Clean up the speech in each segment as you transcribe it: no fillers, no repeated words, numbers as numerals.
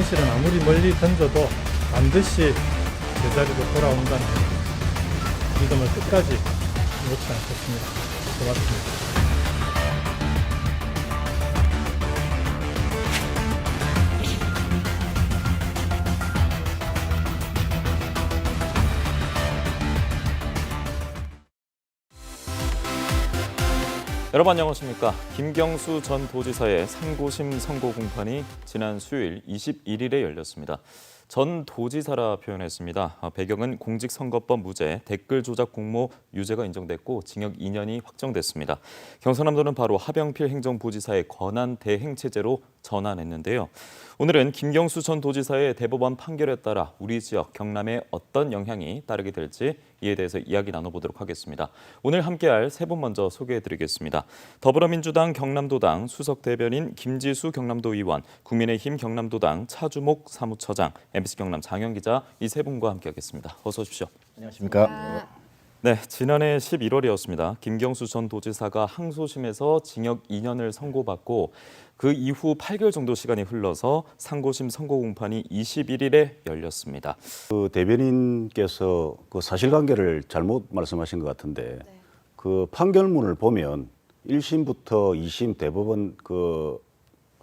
대통령실은 아무리 멀리 던져도 반드시 제자리로 돌아온다는 믿음을 끝까지 놓지 않겠습니다. 고맙습니다. 여러분 안녕하십니까. 김경수 전 도지사의 상고심 선고 공판이 지난 수요일 21일에 열렸습니다. 전 도지사라 표현했습니다. 배경은 공직선거법 무죄, 댓글 조작 공모 유죄가 인정됐고 징역 2년이 확정됐습니다. 경상남도는 바로 하병필 행정부지사의 권한 대행 체제로 전환했는데요. 오늘은 김경수 전 도지사의 대법원 판결에 따라 우리 지역 경남에 어떤 영향이 따르게 될지 이에 대해서 이야기 나눠보도록 하겠습니다. 오늘 함께할 세 분 먼저 소개해드리겠습니다. 더불어민주당 경남도당 수석대변인 김지수 경남도 의원, 국민의힘 경남도당 차주목 사무처장, MBC 경남 장현 기자 이 세 분과 함께하겠습니다. 어서 오십시오. 안녕하십니까. 네, 지난해 11월이었습니다. 김경수 전 도지사가 항소심에서 징역 2년을 선고받고 그 이후 8개월 정도 시간이 흘러서 상고심 선고 공판이 21일에 열렸습니다. 그 대변인께서 그 사실관계를 잘못 말씀하신 것 같은데 그 판결문을 보면 1심부터 2심 대법원 그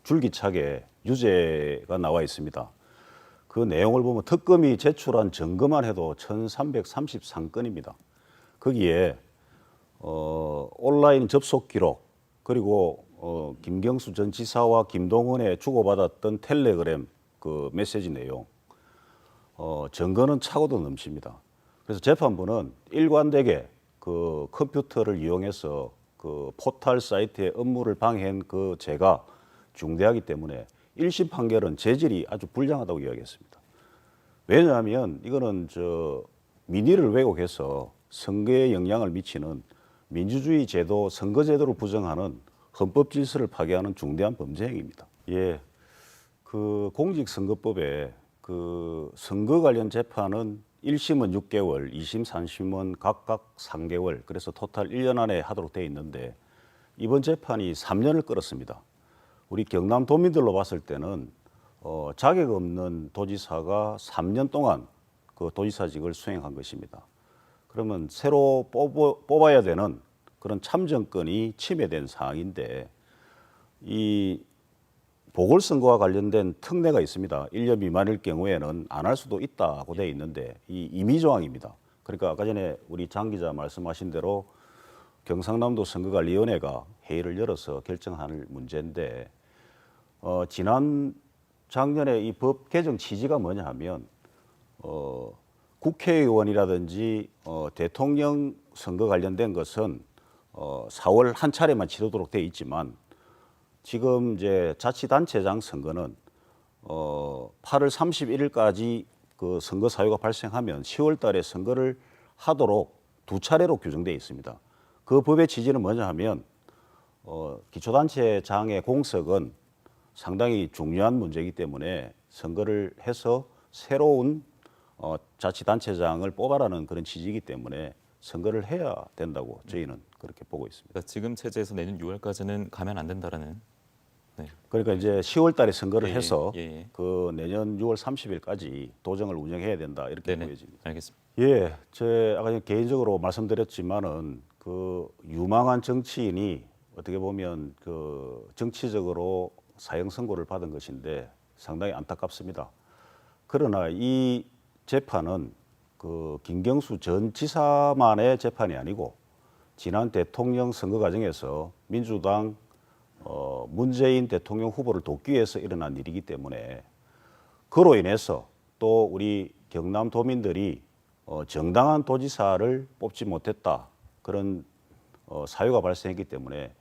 줄기차게 유죄가 나와 있습니다. 그 내용을 보면 특검이 제출한 증거만 해도 1333건입니다. 거기에 온라인 접속 기록 그리고 김경수 전 지사와 김동원에 주고받았던 텔레그램 그 메시지 내용 증거는 차고도 넘칩니다. 그래서 재판부는 일관되게 그 컴퓨터를 이용해서 그 포털 사이트의 업무를 방해한 그 죄가 중대하기 때문에 1심 판결은 재질이 아주 불량하다고 이야기했습니다. 왜냐하면 이거는 민의를 왜곡해서 선거에 영향을 미치는 민주주의 제도, 선거제도를 부정하는 헌법 질서를 파괴하는 중대한 범죄 행위입니다. 예, 그 공직선거법에 그 선거 관련 재판은 1심은 6개월, 2심, 3심은 각각 3개월, 그래서 토탈 1년 안에 하도록 되어 있는데 이번 재판이 3년을 끌었습니다. 우리 경남 도민들로 봤을 때는 자격 없는 도지사가 3년 동안 그 도지사직을 수행한 것입니다. 그러면 새로 뽑아야 되는 그런 참정권이 침해된 사항인데 이 보궐선거와 관련된 특례가 있습니다. 1년 미만일 경우에는 안 할 수도 있다고 되어 있는데 이 임의조항입니다. 그러니까 아까 전에 우리 장 기자 말씀하신 대로 경상남도 선거관리위원회가 회의를 열어서 결정할 문제인데 작년에 이 법 개정 취지가 뭐냐 하면 국회의원이라든지 대통령 선거 관련된 것은 4월 한 차례만 치르도록 되어 있지만 지금 이제 자치단체장 선거는 8월 31일까지 그 선거 사유가 발생하면 10월 달에 선거를 하도록 2차례로 규정되어 있습니다. 그 법의 취지는 뭐냐 하면 기초단체장의 공석은 상당히 중요한 문제이기 때문에 선거를 해서 새로운 자치단체장을 뽑아라는 그런 취지이기 때문에 선거를 해야 된다고 저희는 그렇게 보고 있습니다. 그러니까 지금 체제에서 내년 6월까지는 가면 안 된다라는. 네. 그러니까 이제 10월 달에 선거를 예, 해서 예. 그 내년 6월 30일까지 도정을 운영해야 된다 이렇게 네네. 보여집니다. 알겠습니다. 예, 제 아까 개인적으로 말씀드렸지만은 그 유망한 정치인이 어떻게 보면 그 정치적으로 사형 선고를 받은 것인데 상당히 안타깝습니다. 그러나 이 재판은 그 김경수 전 지사만의 재판이 아니고 지난 대통령 선거 과정에서 민주당 문재인 대통령 후보를 돕기 위해서 일어난 일이기 때문에 그로 인해서 또 우리 경남 도민들이 정당한 도지사를 뽑지 못했다 그런 사유가 발생했기 때문에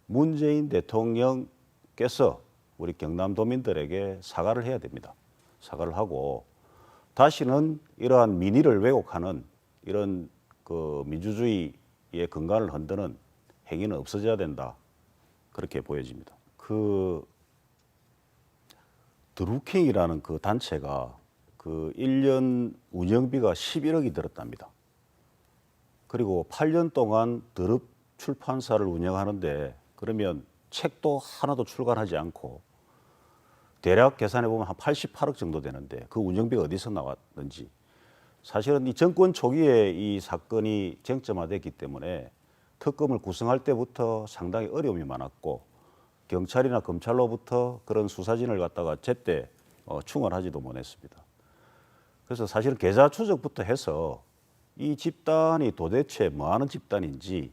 문재인 대통령께서 우리 경남 도민들에게 사과를 해야 됩니다. 사과를 하고 다시는 이러한 민의를 왜곡하는 이런 그 민주주의의 근간을 흔드는 행위는 없어져야 된다. 그렇게 보여집니다. 그 드루킹이라는 그 단체가 그 1년 운영비가 11억이 들었답니다. 그리고 8년 동안 드럽 출판사를 운영하는데 그러면 책도 하나도 출간하지 않고 대략 계산해 보면 한 88억 정도 되는데 그 운영비가 어디서 나왔는지 사실은 이 정권 초기에 이 사건이 쟁점화됐기 때문에 특검을 구성할 때부터 상당히 어려움이 많았고 경찰이나 검찰로부터 그런 수사진을 갖다가 제때 충원하지도 못했습니다. 그래서 사실은 계좌 추적부터 해서 이 집단이 도대체 뭐 하는 집단인지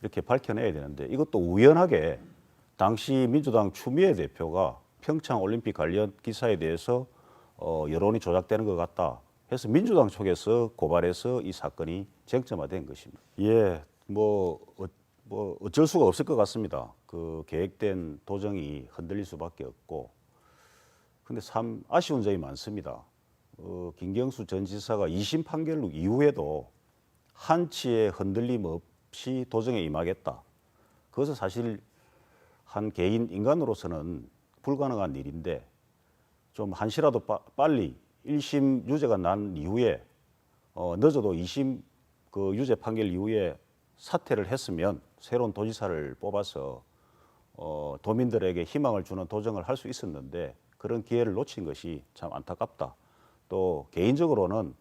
이렇게 밝혀내야 되는데 이것도 우연하게 당시 민주당 추미애 대표가 평창 올림픽 관련 기사에 대해서 여론이 조작되는 것 같다 해서 민주당 쪽에서 고발해서 이 사건이 쟁점화된 것입니다. 예, 뭐 어쩔 수가 없을 것 같습니다. 그 계획된 도정이 흔들릴 수밖에 없고, 근데 참 아쉬운 점이 많습니다. 김경수 전 지사가 2심 판결 이후에도 한치의 흔들림 없이 도정에 임하겠다. 그것은 사실 한 개인 인간으로서는 불가능한 일인데 좀 한시라도 빨리 1심 유죄가 난 이후에 늦어도 2심 그 유죄 판결 이후에 사퇴를 했으면 새로운 도지사를 뽑아서 도민들에게 희망을 주는 도정을 할 수 있었는데 그런 기회를 놓친 것이 참 안타깝다. 또 개인적으로는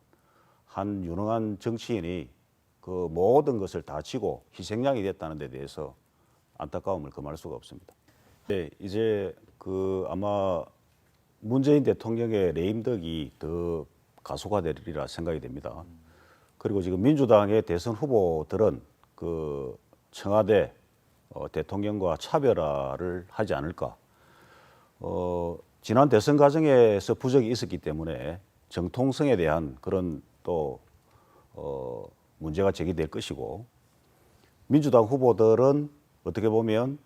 한 유능한 정치인이 그 모든 것을 다 지고 희생양이 됐다는 데 대해서 안타까움을 금할 수가 없습니다. 네, 이제 그 아마 문재인 대통령의 레임덕이 더 가속화되리라 생각이 됩니다. 그리고 지금 민주당의 대선 후보들은 그 청와대 대통령과 차별화를 하지 않을까. 지난 대선 과정에서 부적이 있었기 때문에 정통성에 대한 그런 또 문제가 제기될 것이고 민주당 후보들은 어떻게 보면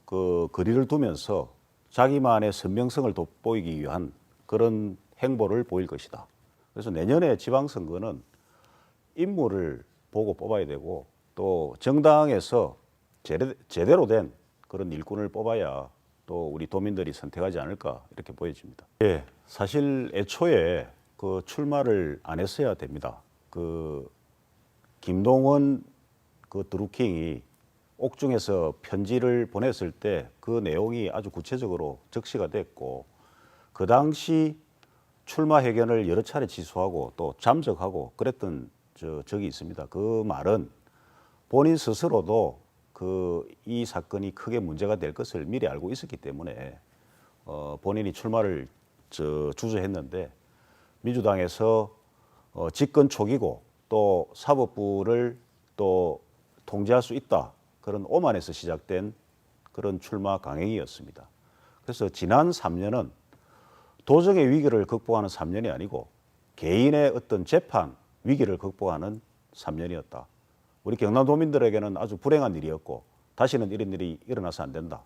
그 거리를 두면서 자기만의 선명성을 돋보이기 위한 그런 행보를 보일 것이다. 그래서 내년에 지방선거는 인물을 보고 뽑아야 되고 또 정당에서 제대로 된 그런 일꾼을 뽑아야 또 우리 도민들이 선택하지 않을까 이렇게 보여집니다. 예, 사실 애초에 그 출마를 안 했어야 됩니다. 그 김동원 그 드루킹이 옥중에서 편지를 보냈을 때 그 내용이 아주 구체적으로 적시가 됐고 그 당시 출마 회견을 여러 차례 취소하고 또 잠적하고 그랬던 적이 있습니다. 그 말은 본인 스스로도 이 사건이 크게 문제가 될 것을 미리 알고 있었기 때문에 본인이 출마를 주저했는데 민주당에서 집권 초기고 또 사법부를 또 통제할 수 있다. 그런 오만에서 시작된 그런 출마 강행이었습니다. 그래서 지난 3년은 도정의 위기를 극복하는 3년이 아니고 개인의 어떤 재판 위기를 극복하는 3년이었다. 우리 경남도민들에게는 아주 불행한 일이었고 다시는 이런 일이 일어나서 안 된다.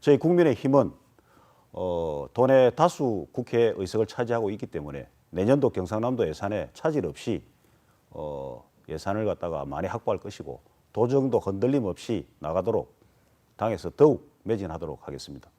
저희 국민의힘은 돈의 다수 국회 의석을 차지하고 있기 때문에 내년도 경상남도 예산에 차질 없이 예산을 갖다가 많이 확보할 것이고 도정도 흔들림 없이 나가도록 당에서 더욱 매진하도록 하겠습니다.